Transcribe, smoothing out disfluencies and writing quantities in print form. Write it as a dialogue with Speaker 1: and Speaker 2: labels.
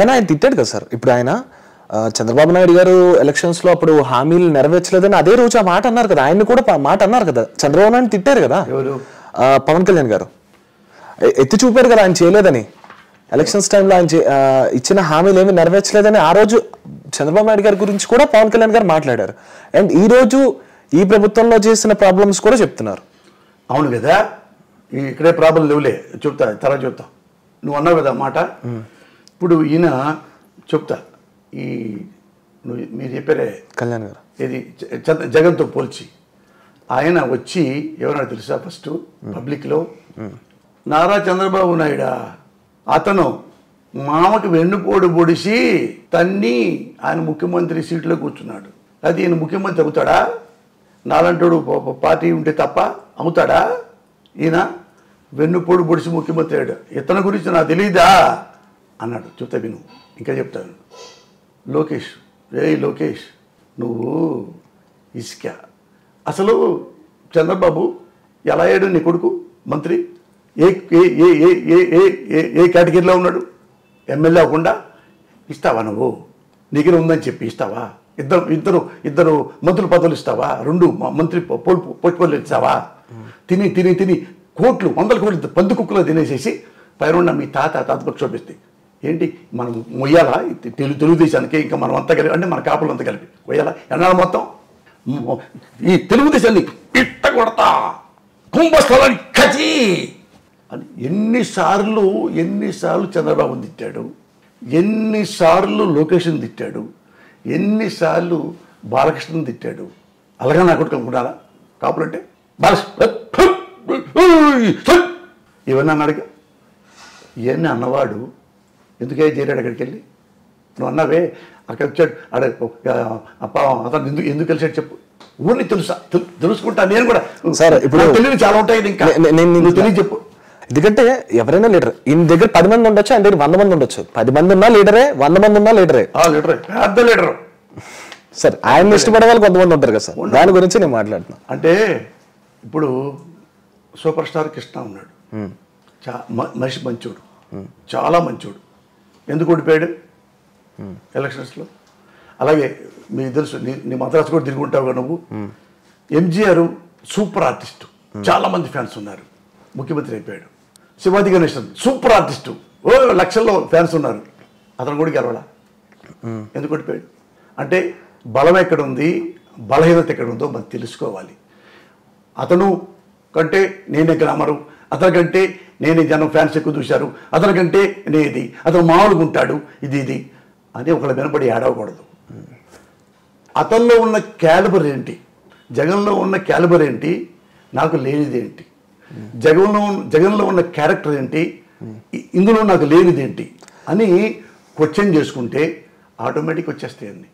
Speaker 1: కానీ ఆయన తిట్టాడు కదా సార్. ఇప్పుడు ఆయన చంద్రబాబు నాయుడు గారు ఎలక్షన్స్ లో అప్పుడు హామీలు నెరవేర్చలేదని అదే రోజు ఆ మాట అన్నారు కదా, ఆయన్ని కూడా మాట అన్నారు కదా, చంద్రబాబు నాయుడు తిట్టారు కదా పవన్ కళ్యాణ్ గారు, ఎత్తి చూపారు కదా ఆయన చేయలేదని. ఎలక్షన్స్ టైంలో ఆయన ఇచ్చిన హామీలు ఏమి నెరవేర్చలేదని ఆ రోజు చంద్రబాబు నాయుడు గారి గురించి కూడా పవన్ కళ్యాణ్ గారు మాట్లాడారు. అండ్ ఈ రోజు ఈ ప్రభుత్వంలో చేసిన ప్రాబ్లమ్స్ కూడా చెప్తున్నారు.
Speaker 2: అవును కదా, ఇక్కడే ప్రాబ్లం లేవులే, చెప్తా తర్వాత చెప్తా. నువ్వు అన్నావు కదా మాట. ఇప్పుడు ఈయన చెప్తా, ఈ మీరు చెప్పారే
Speaker 1: కళ్యాణ్ గారు
Speaker 2: ఇది జగన్తో పోల్చి ఆయన వచ్చి ఎవరన్నా తెలుసా ఫస్ట్ పబ్లిక్లో నారా చంద్రబాబు నాయుడా అతను మామకి వెన్నుపోడు పొడిసి తన్ని ఆయన ముఖ్యమంత్రి సీట్లో కూర్చున్నాడు. అది ఈయన ముఖ్యమంత్రి అవుతాడా? నాలంటోడు పార్టీ ఉంటే తప్ప అవుతాడా? ఈయన వెన్నుపోడు పొడిసి ముఖ్యమంత్రి అయ్యాడు. ఇతని గురించి నాకు తెలీదా అన్నాడు. చెప్తా విను, ఇంకా చెప్తాను. లోకేష్, లోకేష్ నువ్వు ఇసుక అసలు చంద్రబాబు ఎలా అయ్యాడు నీ కొడుకు మంత్రి? ఏ ఏ ఏ ఏ ఏ ఏ కేటగిరీలో ఉన్నాడు? ఎమ్మెల్యే అవ్వకుండా ఇస్తావా నువ్వు? నీకు ఉందని చెప్పి ఇస్తావా? ఇద్దరు మంత్రుల పదవులు ఇస్తావా? 2 మంత్రి పోస్టులు ఇస్తావా? తిని తిని తిని కోట్లు 100 కోట్లు పంది కుక్కలో తినేసేసి పైన మీ తాతకు చూపిస్తే ఏంటి మనం మొయ్యాలా తెలుగుదేశానికి? ఇంకా మనం అంతా కలిపి అంటే మన కాపులు అంతా కలిపి మొయ్యాలా? ఎన్నాళ్ళు మొత్తం ఈ తెలుగుదేశాన్ని ఇట్ట కొడతా కుంభస్థలాన్ని కచి అని ఎన్నిసార్లు చంద్రబాబుని తిట్టాడు, ఎన్నిసార్లు లోకేష్ని తిట్టాడు, ఎన్నిసార్లు బాలకృష్ణని తిట్టాడు. అలాగే నా కొడుకు అనుకుంటారా కాపులు అంటే? ఇవన్నీ అన్నాడుగా. ఇవన్నీ అన్నవాడు ఎందుకే చేరాడు అక్కడికి వెళ్ళి? నువ్వు అన్నావే అక్కడ వచ్చాడు అతను ఎందుకు కలిసాడు చెప్పు. ఊరిని తెలుసుకుంటా నేను కూడా.
Speaker 1: సార్ ఇప్పుడు
Speaker 2: తెలియదు చాలా ఉంటాయి, ఇంకా నేను తెలియ చెప్పు.
Speaker 1: ఎందుకంటే ఎవరైనా లీడర్, ఈయన దగ్గర 10 మంది ఉండొచ్చు, ఆయన దగ్గర 100 మంది ఉండొచ్చు. 10 మంది ఉన్నా లీడరే, 100 మంది ఉన్నా లీడరే.
Speaker 2: పెద్ద లీడరు
Speaker 1: సార్. ఆయన ఇష్టపడే వాళ్ళు కొంతమంది ఉంటారు కదా సార్, దాని గురించి నేను మాట్లాడుతున్నా.
Speaker 2: అంటే ఇప్పుడు సూపర్ స్టార్ కృష్ణ ఉన్నాడు, మనిషి మంచోడు, చాలా మంచోడు. ఎందుకు ఓడిపోయాడు ఎలక్షన్స్లో? అలాగే మీకు తెలుసు, నీ మద్రాసు కూడా తిరుగుంటావు కదా నువ్వు. ఎంజీఆర్ సూపర్ ఆర్టిస్టు, చాలా మంది ఫ్యాన్స్ ఉన్నారు, ముఖ్యమంత్రి అయిపోయాడు. శివాజీ గణేశన్ సూపర్ ఆర్టిస్టు, లక్షల్లో ఫ్యాన్స్ ఉన్నారు, అతను కూడా గెలవడా? ఎందుకు ఓడిపోయాడు? అంటే బలం ఎక్కడ ఉంది, బలహీనత ఎక్కడ ఉందో మనం తెలుసుకోవాలి. అతను కంటే నేనే గ్లామరు, అతని కంటే నేనే జనం ఫ్యాన్స్ ఎక్కువ చూశారు, అతని కంటే నేది, అతను మామూలుగా ఉంటాడు, ఇది అని ఒకళ్ళ వెనబడి ఏడవకూడదు. అతనిలో ఉన్న క్యాలిబర్ ఏంటి, జగన్లో ఉన్న క్యాలిబర్ ఏంటి, నాకు లేనిదేంటి, జగన్లో ఉన్న క్యారెక్టర్ ఏంటి, ఇందులో నాకు లేనిదేంటి అని క్వశ్చన్ చేసుకుంటే ఆటోమేటిక్ వచ్చేస్తాయండి.